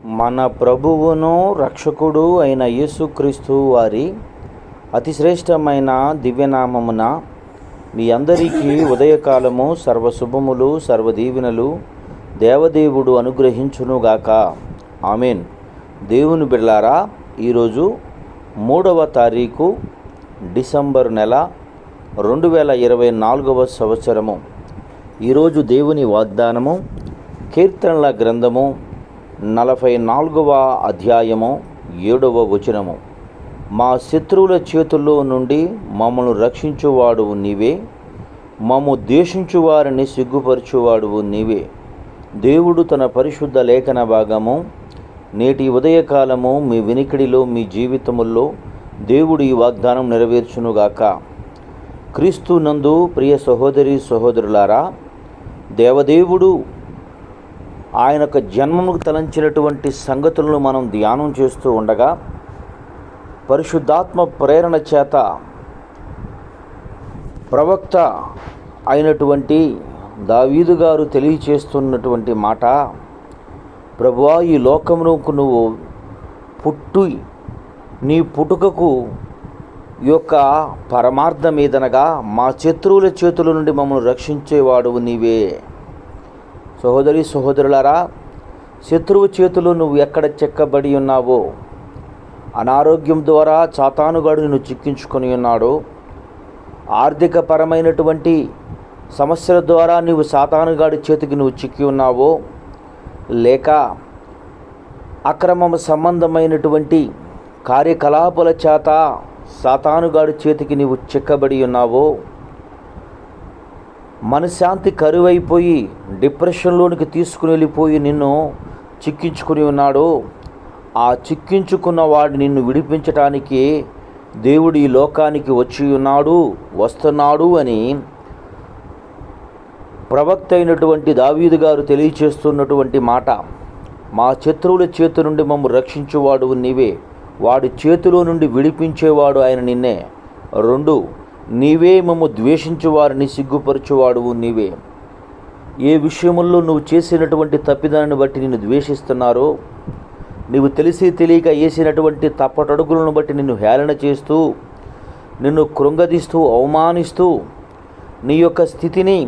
మన ప్రభువును రక్షకుడు అయిన యేసుక్రీస్తు వారి అతిశ్రేష్టమైన దివ్యనామమున మీ అందరికీ ఉదయకాలము సర్వశుభములు సర్వదీవెనలు దేవదేవుడు అనుగ్రహించునుగాక. ఆమెన్. దేవుని బిడ్డలారా, ఈరోజు 3వ తారీఖు డిసెంబర్ నెల 2024వ సంవత్సరము. ఈరోజు దేవుని వాగ్దానము కీర్తనల గ్రంథము 44వ అధ్యాయము 7వ వచనము. మా శత్రువుల చేతుల్లో నుండి మమ్మల్ని రక్షించువాడువు నీవే, మమ్ము ద్వేషించువారిని సిగ్గుపరచువాడువు నీవే. దేవుడు తన పరిశుద్ధ లేఖన భాగము నేటి ఉదయకాలము మీ వినికిడిలో మీ జీవితముల్లో దేవుడు ఈ వాగ్దానం నెరవేర్చునుగాక. క్రీస్తు నందు ప్రియ సహోదరి సహోదరులారా, దేవదేవుడు ఆయన యొక్క జన్మముకు తలంచినటువంటి సంగతులను మనం ధ్యానం చేస్తూ ఉండగా పరిశుద్ధాత్మ ప్రేరణ చేత ప్రవక్త అయినటువంటి దావీదు గారు తెలియచేస్తున్నటువంటి మాట, ప్రభువా, ఈ లోకమునకు నువ్వు నీ పుట్టుకకు యొక్క పరమార్థం ఏదనగా మా శత్రువుల చేతుల నుండి మమ్మల్ని రక్షించేవాడు నీవే. సహోదరి సహోదరులారా, శత్రువు చేతులు నువ్వు ఎక్కడ చెక్కబడి ఉన్నావో, అనారోగ్యం ద్వారా సాతానుగాడు నిన్ను చిక్కించుకొని ఉన్నాడు, ఆర్థిక పరమైనటువంటి సమస్యల ద్వారా నువ్వు సాతానుగాడి చేతికి నువ్వు చిక్కి ఉన్నావో, లేక అక్రమ సంబంధమైనటువంటి కార్యకలాపాల చేత సాతానుగాడి చేతికి నీవు చిక్కబడి ఉన్నావో, మనశ్శాంతి కరువైపోయి డిప్రెషన్లోనికి తీసుకుని వెళ్ళిపోయి నిన్ను చిక్కించుకుని ఉన్నాడు, ఆ చిక్కించుకున్న వాడు నిన్ను విడిపించటానికి దేవుడు ఈ లోకానికి వస్తున్నాడు అని ప్రవక్త అయినటువంటి దావీదు గారు తెలియచేస్తున్నటువంటి మాట. మా శత్రువుల చేతి నుండి మమ్ము రక్షించువాడు నీవే, వాడి చేతిలో నుండి విడిపించేవాడు ఆయన నిన్నే. 2, నీవే మమ్ము ద్వేషించు వారిని సిగ్గుపరచువాడువు నీవే. ఏ విషయముల్లో నువ్వు చేసినటువంటి తప్పిదాన్ని బట్టి నిన్ను ద్వేషిస్తున్నారో, నీవు తెలిసి తెలియక వేసినటువంటి తప్పటడుగులను బట్టి నిన్ను హేళన చేస్తూ, నిన్ను కృంగదీస్తూ, అవమానిస్తూ, నీ యొక్క స్థితిని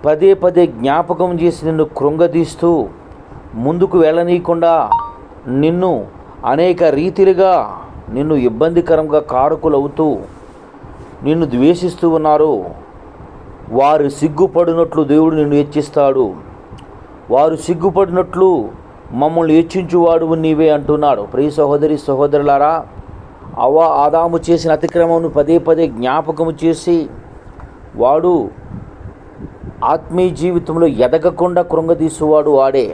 పదే పదే జ్ఞాపకం చేసి నిన్ను కృంగదీస్తూ, ముందుకు వెళ్ళనీయకుండా నిన్ను అనేక రీతిలుగా నిన్ను ఇబ్బందికరంగా కారకులవుతూ నిన్ను ద్వేషిస్తూ ఉన్నారు. వారు సిగ్గుపడినట్లు దేవుడు నిన్ను హెచ్చిస్తాడు. వారు సిగ్గుపడినట్లు మమ్మల్ని హెచ్చించువాడు నీవే అంటున్నాడు. ప్రియ సహోదరి సహోదరులారా, ఆదాము చేసిన అతిక్రమమును పదే పదే జ్ఞాపకము చేసి వాడు ఆత్మీయ జీవితంలో ఎదగకుండా కృంగదీసువాడు వాడే.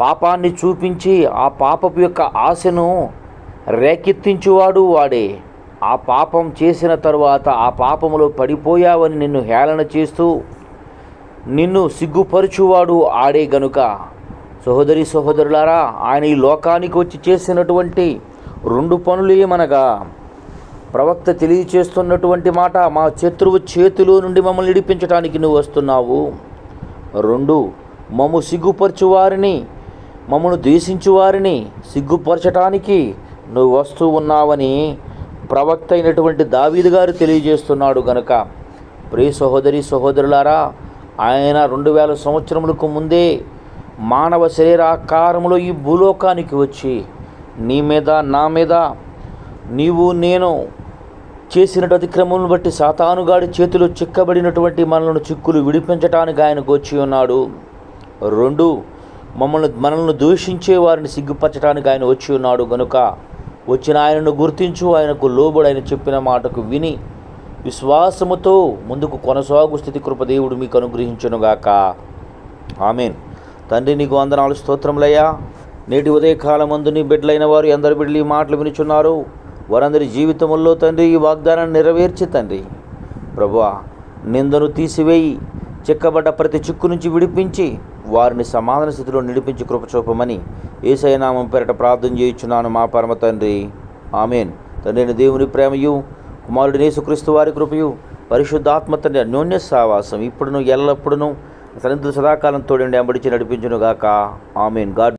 పాపాన్ని చూపించి ఆ పాపపు యొక్క ఆశను రేకెత్తించువాడు వాడే. ఆ పాపం చేసిన తరువాత ఆ పాపములో పడిపోయావని నిన్ను హేళన చేస్తూ నిన్ను సిగ్గుపరచువాడు ఆడే గనుక, సహోదరి సహోదరులారా, ఆయన ఈ లోకానికి వచ్చి చేసినటువంటి 2 పనులు ఏమనగా, ప్రవక్త తెలియచేస్తున్నటువంటి మాట, మా శత్రువు చేతిలో నుండి మమ్మల్ని విడిపించడానికి నువ్వు వస్తున్నావు. 2, మమ్ము సిగ్గుపరచువారిని, మమ్మను ద్వేషించువారిని సిగ్గుపరచటానికి నువ్వు వస్తూ ఉన్నావని ప్రవక్త అయినటువంటి దావీదు గారు తెలియజేస్తున్నాడు గనుక, ప్రియ సహోదరి సహోదరులారా, ఆయన 2000 సంవత్సరములకు ముందే మానవ శరీరాకారములో ఈ భూలోకానికి వచ్చి నీ మీద నా మీద నీవు నేను చేసిన అతిక్రమములను బట్టి సాతానుగాడి చేతిలో చిక్కబడినటువంటి మనలను చిక్కులు విడిపించటానికి ఆయనకు వచ్చి ఉన్నాడు. 2, మనల్ని దూషించే వారిని సిగ్గుపరచడానికి ఆయన వచ్చి ఉన్నాడు గనుక, వచ్చిన ఆయనను గుర్తించు, ఆయనకు లోబడి ఆయన చెప్పిన మాటకు విని విశ్వాసముతో ముందుకు కొనసాగు స్థితి కృప దేవుడు మీకు అనుగ్రహించునుగాక. ఆమెన్. తండ్రి, నీకు వందనాలు, స్తోత్రములయ్యా. నేటి ఉదయకాలమందు నీ బిడ్డలైన వారు ఎందరు బిడ్డలు ఈ మాటలు వినుచున్నారు, వారందరి జీవితముల్లో తండ్రి ఈ వాగ్దానాన్ని నెరవేర్చి తండ్రి ప్రభువా, నిందను తీసివేయి, చిక్కబడ్డ ప్రతి చిక్కు నుంచి విడిపించి వారిని సమాధాన స్థితిలో నిడిపించి కృప చూపమని యేసయ్య నామం పేరట ప్రార్థన చేయుచున్నాను మా పరమ తండ్రి. ఆమెన్. తండ్రి దేవుని ప్రేమయు, కుమారుడు యేసుక్రీస్తు వారి కృపయు, పరిశుద్ధాత్మ తండ్రి అన్యోన్య సావాసం ఇప్పుడును ఎల్లప్పుడును సదాకాలం తోడండి అంబడిచి నడిపించునుగాక. ఆమెన్. గాడ్